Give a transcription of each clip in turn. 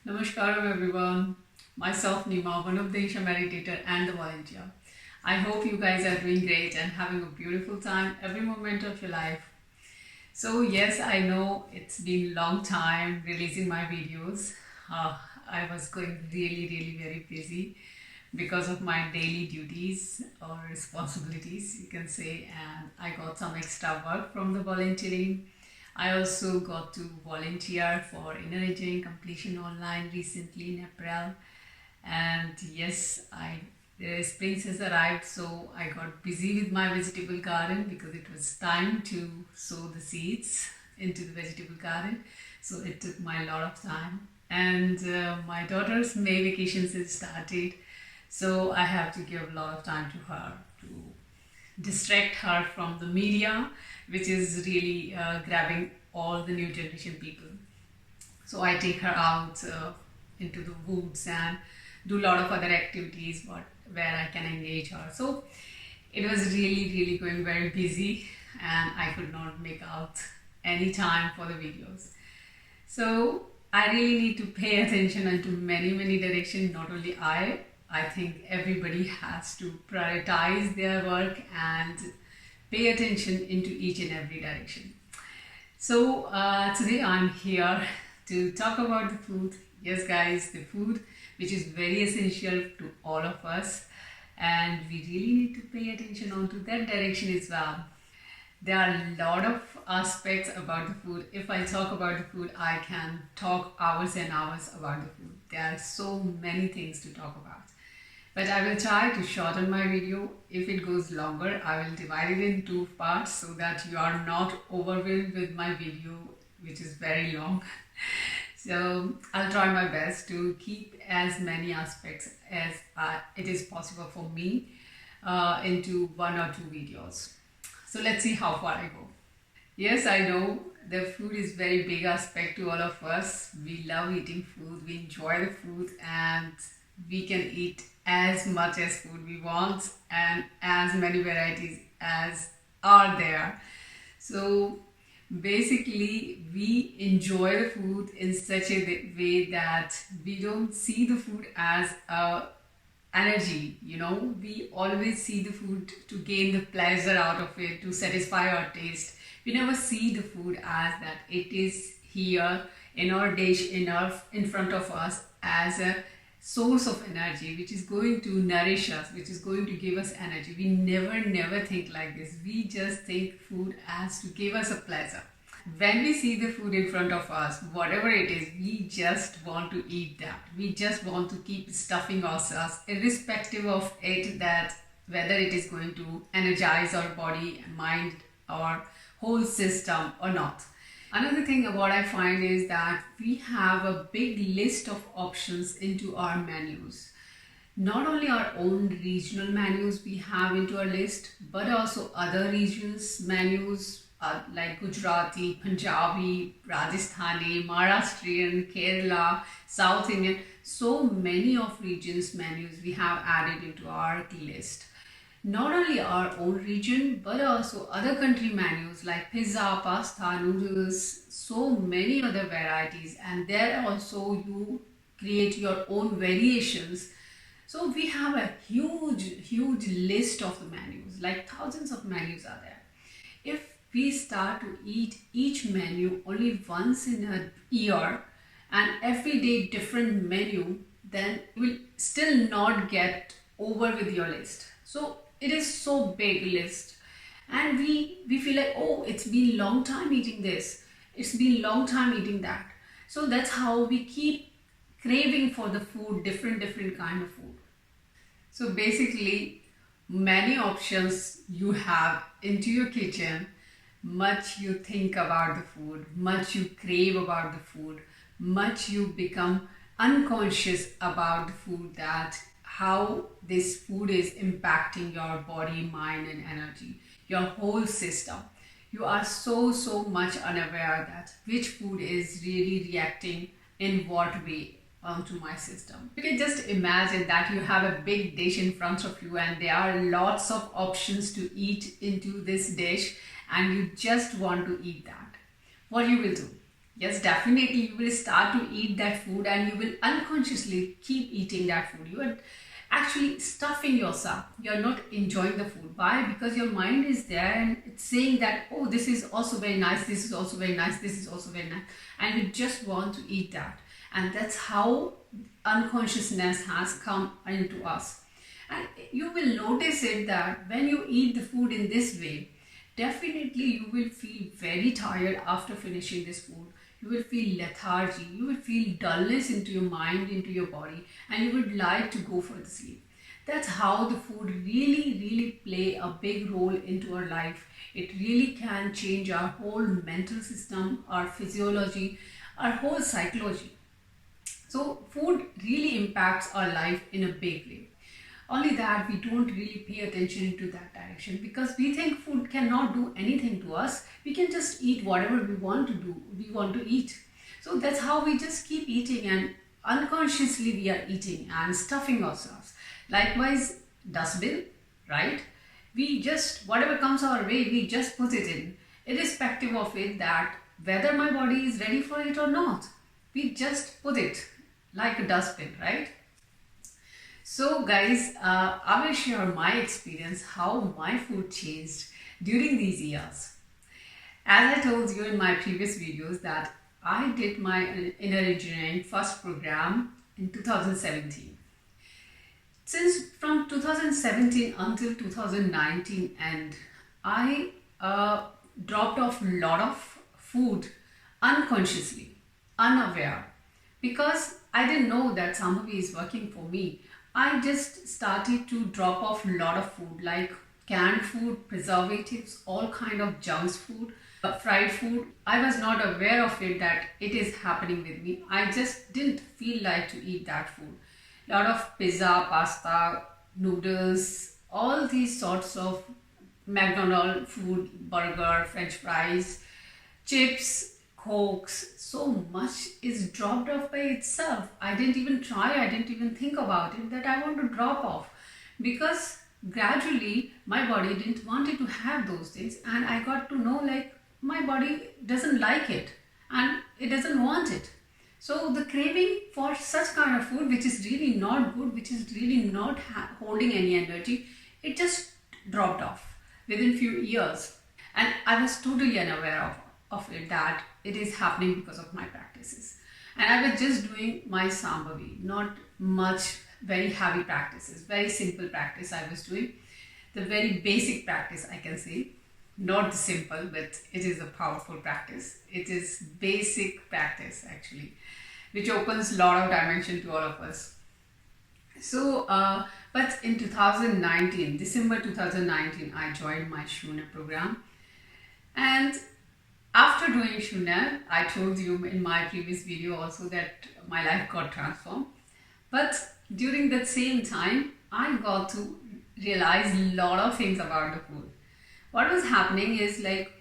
Namaskaram everyone. Myself Nima, one of the Isha meditator and the volunteer. I hope you guys are doing great and having a beautiful time every moment of your life. So yes, I know it's been a long time releasing my videos. I was going really very busy because of my daily duties or responsibilities, you can say, and I got some extra work from the volunteering. I also got to volunteer for Inner Aging Completion Online recently in April, and yes, I the spring has arrived, so I got busy with my vegetable garden because it was time to sow the seeds into the vegetable garden. So it took my lot of time, and my daughter's May vacations has started, so I have to give a lot of time to her to distract her from the media, which is really grabbing all the new generation people. So I take her out into the woods and do a lot of other activities where I can engage her. So it was really going very busy, and I could not make out any time for the videos. So I really need to pay attention into many directions. Not only I think everybody has to prioritize their work and pay attention into each and every direction. So today I'm here to talk about the food. Yes, guys, the food which is very essential to all of us, and we really need to pay attention onto that direction as well. There are a lot of aspects about the food. If I talk about the food, I can talk hours and hours about the food. There are so many things to talk about. But I will try to shorten my video. If it goes longer, I will divide it in two parts so that you are not overwhelmed with my video, which is very long. So I'll try my best to keep as many aspects as it is possible for me into one or two videos. So let's see how far I go. Yes, I know the food is very big aspect to all of us. We love eating food, we enjoy the food, and we can eat as much as food we want and as many varieties as are there. So basically, we enjoy the food in such a way that we don't see the food as a energy. We always see the food to gain the pleasure out of it, to satisfy our taste. We never see the food as that it is here in our dish, in front of us, as a source of energy which is going to nourish us, which is going to give us energy. We never think like this. We just think food as to give us a pleasure. When we see the food in front of us, whatever it is, we just want to eat that. We just want to keep stuffing ourselves, irrespective of it, that whether it is going to energize our body, mind, our whole system or not. Another thing what I find is that we have a big list of options into our menus. Not only our own regional menus we have into our list, but also other regions menus like Gujarati, Punjabi, Rajasthani, Maharashtrian, Kerala, South Indian. So many of regions menus we have added into our list. Not only our own region, but also other country menus like pizza, pasta, noodles, so many other varieties, and there also you create your own variations. So we have a huge list of the menus, like thousands of menus are there. If we start to eat each menu only once in a year and every day different menu, then you will still not get over with your list. So it is so big list, and we feel like, oh, it's been long time eating this, it's been long time eating that. So that's how we keep craving for the food, different kind of food. So basically, many options you have into your kitchen, much you think about the food, much you crave about the food, much you become unconscious about the food, that how this food is impacting your body, mind and energy, your whole system. You are so much unaware that which food is really reacting in what way onto my system. You can just imagine that you have a big dish in front of you and there are lots of options to eat into this dish, and you just want to eat that. What you will do? Yes, definitely you will start to eat that food and you will unconsciously keep eating that food. You are actually stuffing yourself. You're not enjoying the food. Why? Because your mind is there and it's saying that, oh, this is also very nice, this is also very nice, this is also very nice. And you just want to eat that. And that's how unconsciousness has come into us. And you will notice it that when you eat the food in this way, definitely you will feel very tired after finishing this food. You will feel lethargy, you will feel dullness into your mind, into your body, and you would like to go for the sleep. That's how the food really play a big role into our life. It really can change our whole mental system, our physiology, our whole psychology. So food really impacts our life in a big way. Only that we don't really pay attention into that direction because we think food cannot do anything to us. We can just eat whatever we want to do, we want to eat. So that's how we just keep eating and unconsciously we are eating and stuffing ourselves. Likewise, dustbin, right? We just, whatever comes our way, we just put it in, irrespective of it that whether my body is ready for it or not. We just put it like a dustbin, right? So, guys, I will share my experience how my food changed during these years. As I told you in my previous videos that I did my inner engineering first program in 2017. Since from 2017 until 2019 and I dropped off a lot of food unconsciously, unaware, because I didn't know that Sambhavi is working for me. I just started to drop off a lot of food like canned food, preservatives, all kind of junk food, fried food. I was not aware of it that it is happening with me. I just didn't feel like to eat that food. Lot of pizza, pasta, noodles, all these sorts of McDonald's food, burger, French fries, chips, cokes, so much is dropped off by itself. I didn't even try, I didn't even think about it that I want to drop off because gradually my body didn't want it to have those things and I got to know like my body doesn't like it and it doesn't want it. So the craving for such kind of food, which is really not good, which is really not holding any energy, it just dropped off within few years. And I was totally unaware of it that it is happening because of my practices. And I was just doing my Sambhavi, not much very heavy practices, very simple practice I was doing. The very basic practice I can say, not simple, but it is a powerful practice. It is basic practice actually, which opens a lot of dimension to all of us. So, but in 2019, December 2019, I joined my Shuna program. And after doing Shuna, I told you in my previous video also that my life got transformed. But during that same time, I got to realize a lot of things about the food. What was happening is like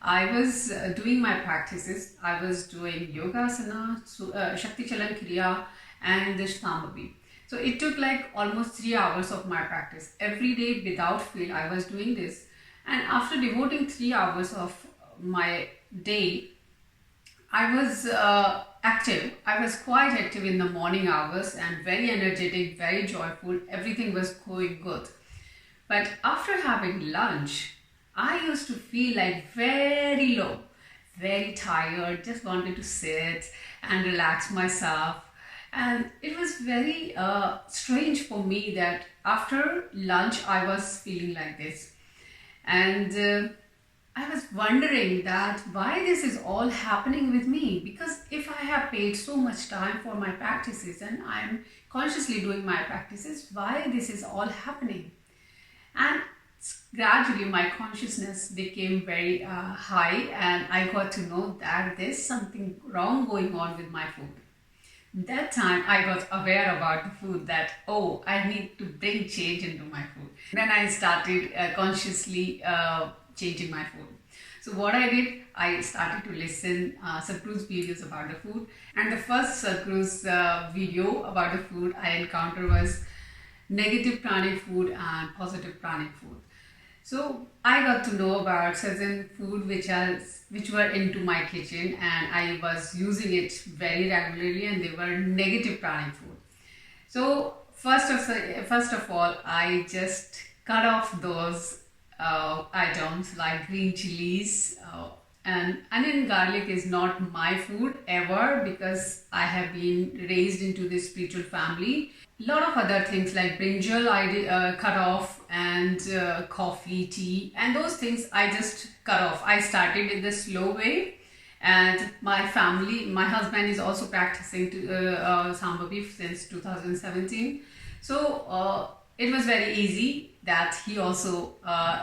I was doing my practices. I was doing yogasana, Shakti Chalan Kriya, and the Shambhavi. So it took like almost 3 hours of my practice. Every day without fail, I was doing this. And after devoting 3 hours of my day, I was active. I was quite active in the morning hours and very energetic, very joyful. Everything was going good. But after having lunch, I used to feel like very low, very tired, just wanted to sit and relax myself. And it was very strange for me that after lunch I was feeling like this. And I was wondering that why this is all happening with me, because if I have paid so much time for my practices and I'm consciously doing my practices, why this is all happening? And gradually my consciousness became very high and I got to know that there's something wrong going on with my food. That time I got aware about the food that, oh, I need to bring change into my food. Then I started consciously changing my food. So what I did, I started to listen Sadhguru's videos about the food. And the first Sadhguru's video about the food I encountered was negative pranic food and positive pranic food. So I got to know about certain food which were into my kitchen, and I was using it very regularly, and they were negative pranic food. So first of all, I just cut off those items like green chilies, and onion garlic is not my food ever, because I have been raised into this spiritual family. Lot of other things like brinjal I cut off, and coffee, tea, and those things I just cut off. I started in the slow way, and my husband is also practicing Sambhavi since 2017. So it was very easy that he also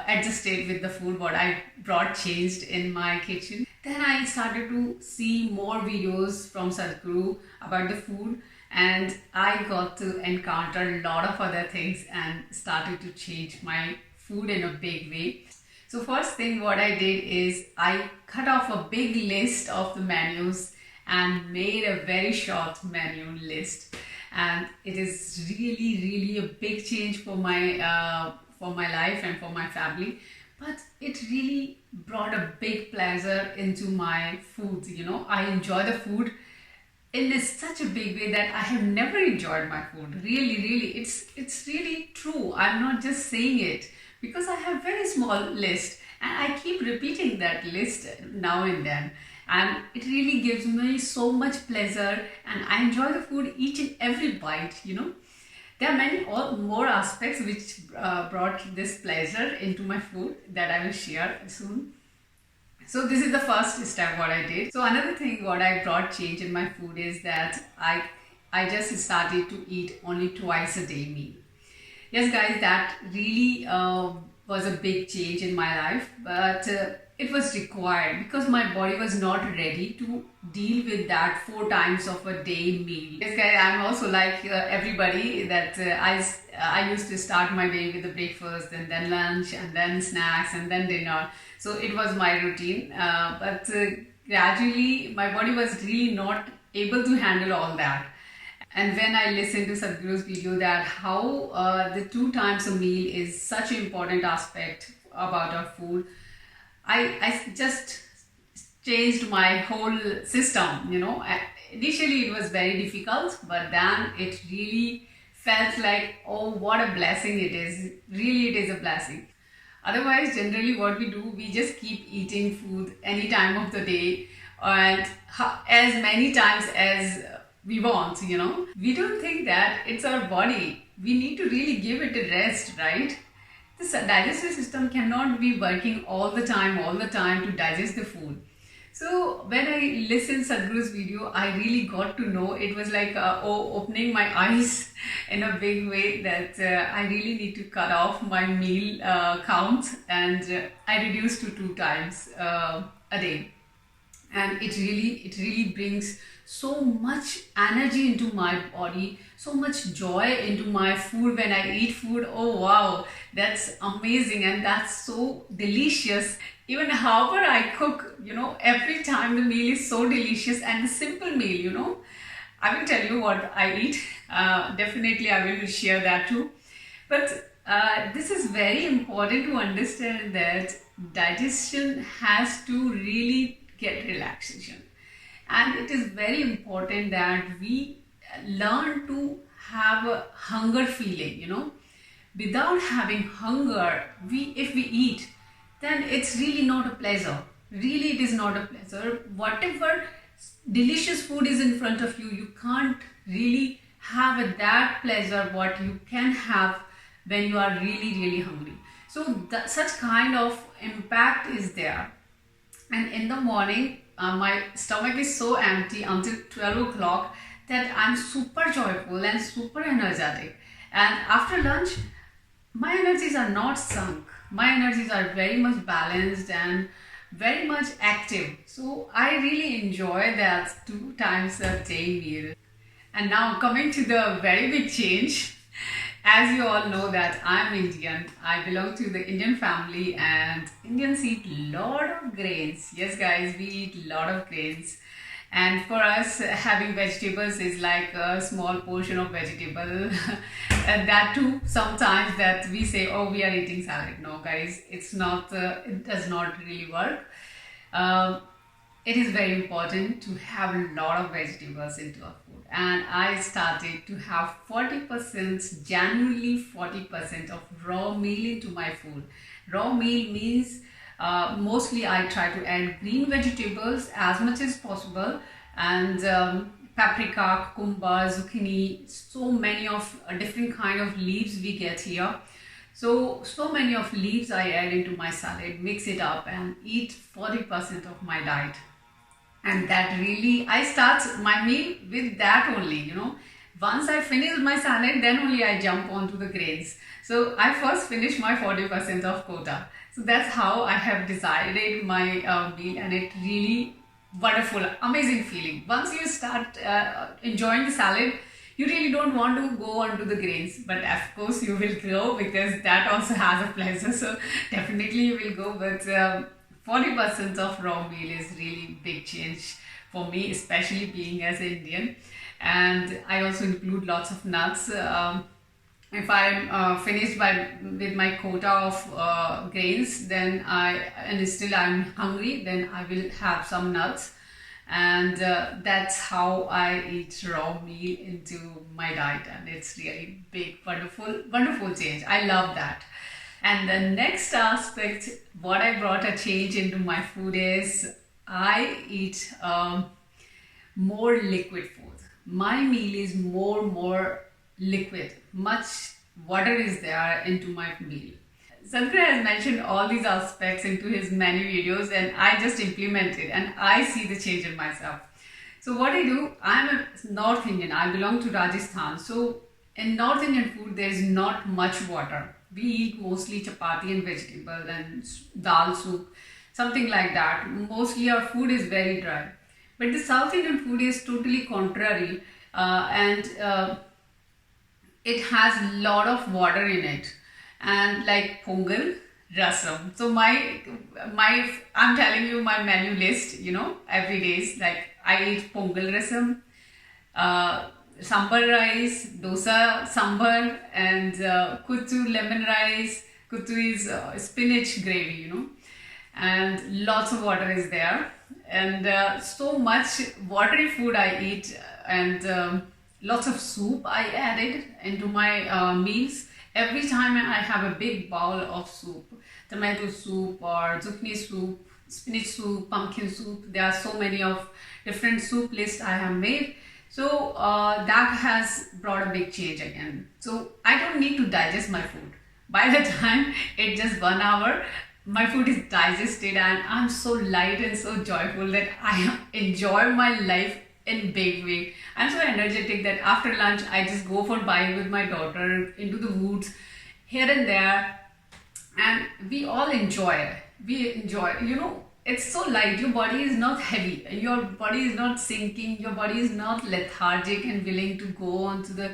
adjusted with the food what I brought changed in my kitchen. Then I started to see more videos from Sadhguru about the food, and I got to encounter a lot of other things and started to change my food in a big way. So first thing what I did is I cut off a big list of the menus and made a very short menu list, and it is really a big change for my life and for my family. But it really brought a big pleasure into my food. You know, I enjoy the food in such a big way that I have never enjoyed my food. Really, it's really true. I'm not just saying it because I have very small list, and I keep repeating that list now and then. And it really gives me so much pleasure, and I enjoy the food each and every bite. You know, there are many more aspects which brought this pleasure into my food that I will share soon. So this is the first step what I did. So another thing what I brought change in my food is that I just started to eat only twice a day meal. Yes, guys, that really was a big change in my life, but it was required because my body was not ready to deal with that 4 times of a day meal. Yes, guys, I'm also like everybody that I used to start my day with the breakfast, and then lunch, and then snacks, and then dinner. So it was my routine, but gradually my body was really not able to handle all that. And when I listened to Sadhguru's video that how the 2 times a meal is such an important aspect about our food, I just changed my whole system, you know. Initially it was very difficult, but then it really felt like, oh, what a blessing it is. Really, it is a blessing. Otherwise, generally what we do, we just keep eating food any time of the day, and as many times as we want, you know. We don't think that it's our body. We need to really give it a rest, right? This digestive system cannot be working all the time to digest the food. So when I listened Sadhguru's video, I really got to know it was like opening my eyes in a big way that I really need to cut off my meal count, and I reduced to 2 times a day. And it really brings so much energy into my body, so much joy into my food when I eat food. Oh wow, that's amazing, and that's so delicious. Even however I cook, you know, every time the meal is so delicious, and a simple meal, you know. I will tell you what I eat. Definitely I will share that too. But this is very important to understand that digestion has to really get relaxation, and it is very important that we learn to have a hunger feeling, you know. Without having hunger, if we eat, then it's really not a pleasure. Really, it is not a pleasure. Whatever delicious food is in front of you, you can't really have that pleasure what you can have when you are really hungry. So such kind of impact is there. And in the morning, my stomach is so empty until 12 o'clock that I'm super joyful and super energetic. And after lunch, my energies are not sunk. My energies are very much balanced and very much active. So I really enjoy that 2 times a day meal. And now coming to the very big change. As you all know that I'm Indian, I belong to the Indian family, and Indians eat lot of grains. Yes guys, we eat lot of grains. And for us, having vegetables is like a small portion of vegetable. And that too, sometimes that we say, oh, we are eating salad. No, guys, it's not, it does not really work. Um it is very important to have a lot of vegetables into our food. And I started to have 40%, genuinely 40% of raw meal into my food. Raw meal means mostly I try to add green vegetables as much as possible, and paprika, cucumber, zucchini, so many of different kind of leaves we get here. So many of leaves I add into my salad, mix it up and eat 40% of my diet. And that really, I start my meal with that only, once I finish my salad, then only I jump onto the grains. So I first finish my 40% of quota. So that's how I have decided my meal, and it really wonderful, amazing feeling. Once you start enjoying the salad, you really don't want to go onto the grains, but of course you will go because that also has a pleasure. So definitely you will go, but 40% of raw meal is really big change for me, especially being as an Indian. And I also include lots of nuts. If I'm finished with my quota of grains, then and still I'm hungry, then I will have some nuts. And that's how I eat raw meal into my diet, and it's really big, wonderful change. I love that. And the next aspect, what I brought a change into my food is I eat more liquid food. My meal is more liquid. Much water is there into my meal. Sadhguru has mentioned all these aspects into his many videos, and I just implemented and I see the change in myself. So what I do, I'm a North Indian. I belong to Rajasthan. So in North Indian food, there is not much water. We eat mostly chapati and vegetable and dal soup, something like that. Mostly our food is very dry. But the South Indian food is totally contrary, and it has a lot of water in it, and like pongal, rasam. So my I'm telling you my menu list. Every day is like I eat pongal rasam, sambar rice, dosa sambar, and kuttu lemon rice. Kuttu is spinach gravy, and lots of water is there, and so much watery food I eat, and lots of soup I added into my meals. Every time I have a big bowl of soup, tomato soup or zucchini soup, spinach soup, pumpkin soup. There are so many of different soup lists I have made. So that has brought a big change again. So I don't need to digest my food. By the time it's just 1 hour, my food is digested, and I'm so light and so joyful that I enjoy my life in big way. I'm so energetic that after lunch I just go for bike with my daughter into the woods here and there, and we all enjoy. We enjoy. It's so light. Your body is not heavy. Your body is not sinking. Your body is not lethargic and willing to go onto the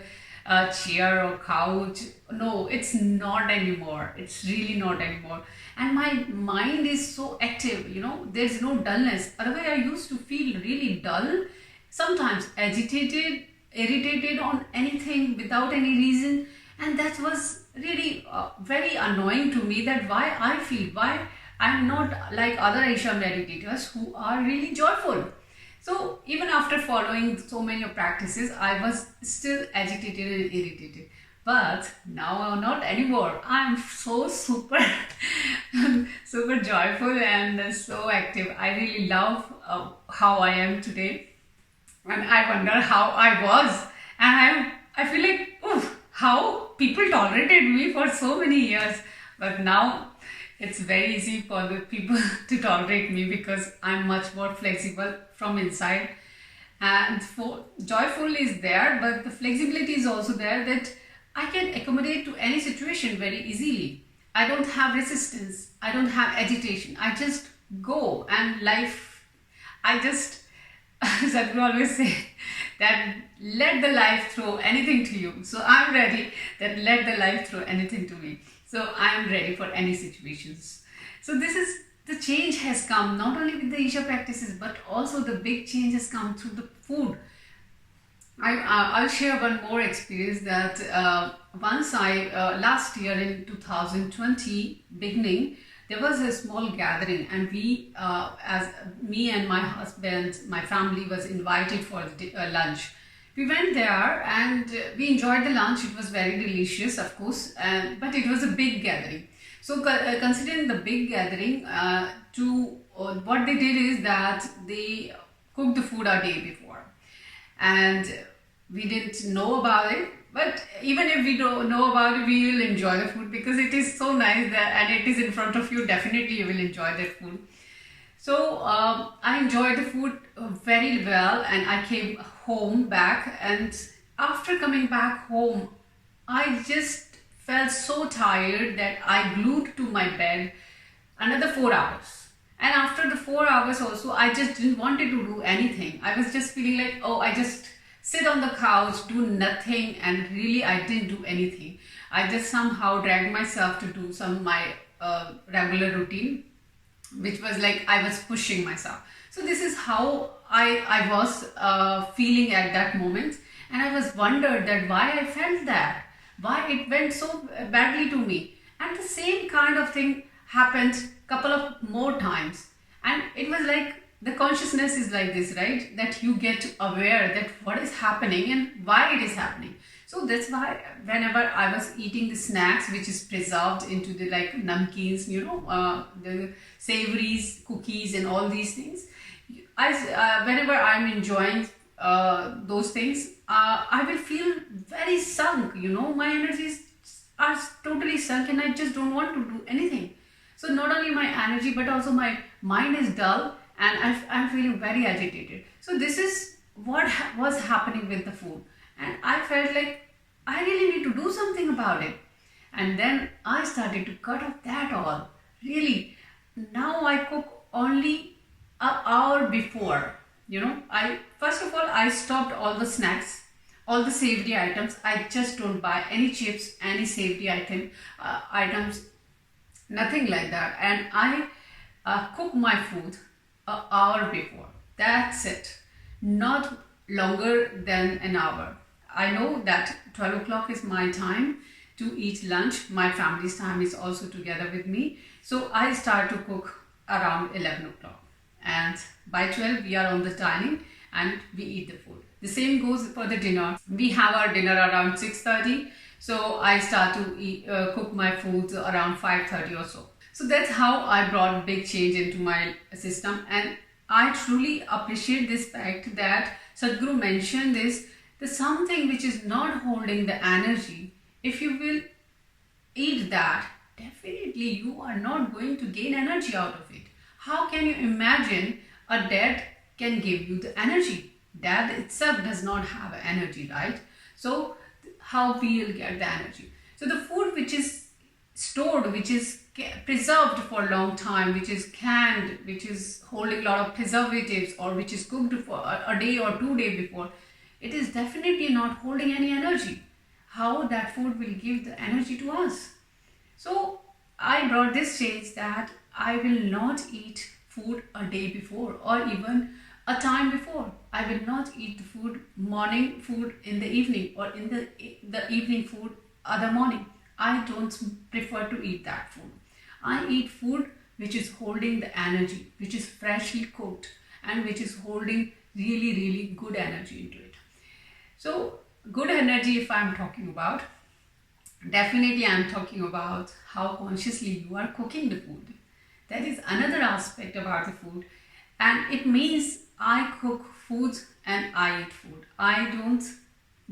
chair or couch. No, it's not anymore. It's really not anymore. And my mind is so active. There's no dullness. Otherwise, I used to feel really dull, sometimes agitated, irritated on anything without any reason, and that was really very annoying to me. That why I'm not like other Asia meditators who are really joyful. So even after following so many of practices, I was still agitated and irritated. But now not anymore. I'm so super super joyful and so active. I really love how I am today, and I wonder how I was, and I feel like, oof, how people tolerated me for so many years, but now it's very easy for the people to tolerate me because I'm much more flexible from inside, and for joyful is there, but the flexibility is also there, that I can accommodate to any situation very easily. I don't have resistance. I don't have agitation. I just go, and life, I just Sadhguru always say that let the life throw anything to you. So I'm ready that let the life throw anything to me. So I'm ready for any situations. So this is the change has come not only with the Isha practices, but also the big change has come through the food. I'll share one more experience that once last year in 2020 beginning, there was a small gathering, and we, as me and my husband, my family was invited for the lunch. We went there and we enjoyed the lunch. It was very delicious, of course, but it was a big gathering. So considering the big gathering, what they did is that they cooked the food a day before, and we didn't know about it. But even if we don't know about it, we will enjoy the food because it is so nice that, and it is in front of you. Definitely, you will enjoy that food. So I enjoyed the food very well, and I came home back. And after coming back home, I just felt so tired that I glued to my bed another 4 hours. And after the 4 hours also, I just didn't wanted to do anything. I was just feeling like, oh, I just sit on the couch, do nothing, and really I didn't do anything. I just somehow dragged myself to do some my regular routine, which was like I was pushing myself. So this is how I was feeling at that moment, and I was wondered that why I felt that, why it went so badly to me. And the same kind of thing happened couple of more times, and it was like the consciousness is like this, right? That you get aware that what is happening and why it is happening. So that's why whenever I was eating the snacks which is preserved into the like namkeens, the savories, cookies and all these things, whenever I'm enjoying those things, I will feel very sunk, my energies are totally sunk and I just don't want to do anything. So not only my energy but also my mind is dull, and I'm feeling very agitated. So this is what was happening with the food, and I felt like I really need to do something about it. And then I started to cut off that all. Really, now I cook only an hour before. I first of all I stopped all the snacks, all the savory items. I just don't buy any chips, any savory items, nothing like that. And I cook my food an hour before. That's it. Not longer than an hour. I know that 12 o'clock is my time to eat lunch. My family's time is also together with me. So I start to cook around 11 o'clock. And by 12 we are on the dining and we eat the food. The same goes for the dinner. We have our dinner around 6:30. So I start to cook my food around 5:30 or so. So that's how I brought big change into my system, and I truly appreciate this fact that Sadhguru mentioned this, that something which is not holding the energy, if you will eat that, definitely you are not going to gain energy out of it. How can you imagine a dead can give you the energy? Death itself does not have energy, right? So how we will get the energy? So the food which is stored, which is preserved for a long time, which is canned, which is holding a lot of preservatives, or which is cooked for a day or 2 days before, it is definitely not holding any energy. How that food will give the energy to us? So I brought this change that I will not eat food a day before or even a time before. I will not eat the food, morning food in the evening, or in the evening food other morning. I don't prefer to eat that food. I eat food which is holding the energy, which is freshly cooked and which is holding really, really good energy into it. So good energy, if I'm talking about, definitely I'm talking about how consciously you are cooking the food. That is another aspect about the food, and it means I cook food and I eat food. I don't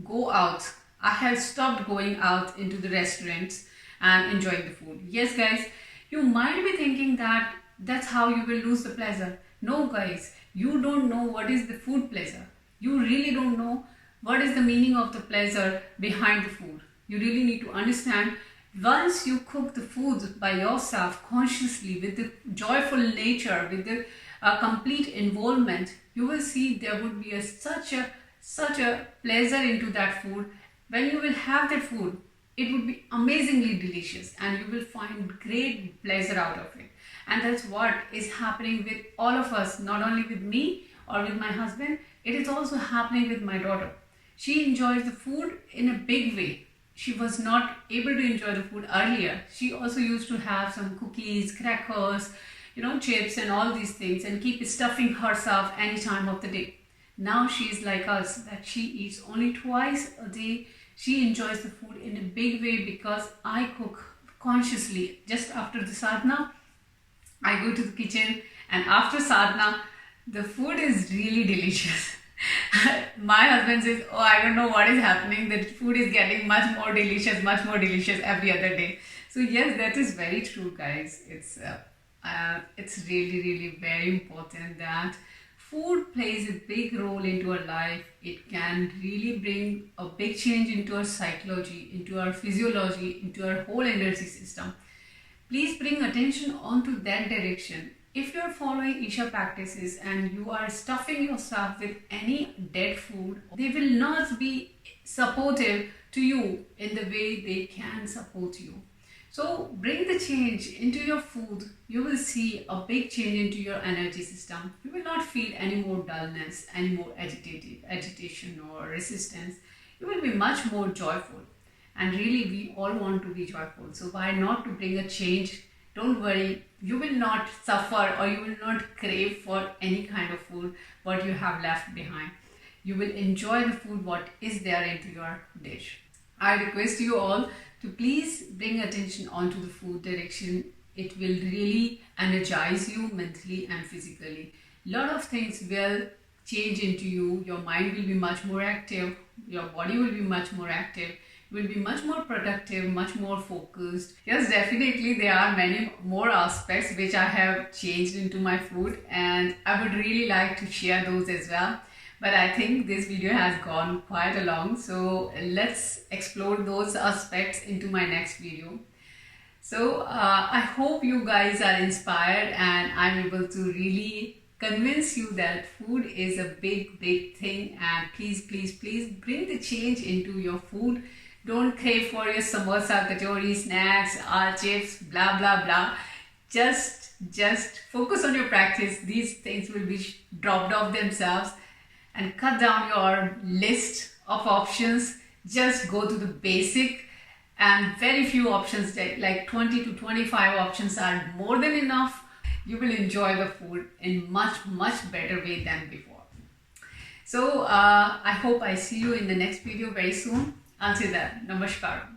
go out. I have stopped going out into the restaurants and enjoying the food. Yes, guys, you might be thinking that that's how you will lose the pleasure. No, guys, you don't know what is the food pleasure. You really don't know what is the meaning of the pleasure behind the food. You really need to understand, once you cook the food by yourself consciously with the joyful nature, with the complete involvement, you will see there would be such a pleasure into that food. When you will have that food, it would be amazingly delicious and you will find great pleasure out of it. And that's what is happening with all of us, not only with me or with my husband, it is also happening with my daughter. She enjoys the food in a big way. She was not able to enjoy the food earlier. She also used to have some cookies, crackers, chips and all these things, and keep stuffing herself any time of the day. Now she is like us, that she eats only twice a day. She enjoys the food in a big way because I cook consciously. Just after the sadhana, I go to the kitchen, and after sadhana, the food is really delicious. My husband says, "Oh, I don't know what is happening. The food is getting much more delicious every other day." So yes, that is very true, guys. It's really, really very important that food plays a big role into our life. It can really bring a big change into our psychology, into our physiology, into our whole energy system. Please bring attention onto that direction. If you are following Isha practices and you are stuffing yourself with any dead food, they will not be supportive to you in the way they can support you. So bring the change into your food. You will see a big change into your energy system. You will not feel any more dullness, any more agitation or resistance. You will be much more joyful. And really, we all want to be joyful. So why not to bring a change? Don't worry, you will not suffer or you will not crave for any kind of food what you have left behind. You will enjoy the food what is there into your dish. I request you all to please bring attention onto the food direction. It will really energize you mentally and physically. Lot of things will change into you. Your mind will be much more active. Your body will be much more active. Will be much more productive, much more focused. Yes, definitely there are many more aspects which I have changed into my food, and I would really like to share those as well. But I think this video has gone quite long, so let's explore those aspects into my next video. So I hope you guys are inspired and I'm able to really convince you that food is a big thing, and please bring the change into your food. Don't crave for your samosa, kachori, snacks, chips, blah blah blah. Just focus on your practice. These things will be dropped off themselves, and cut down your list of options. Just go to the basic, and very few options, like 20 to 25 options are more than enough. You will enjoy the food in much better way than before. So I hope I see you in the next video very soon. Until then, namaskar.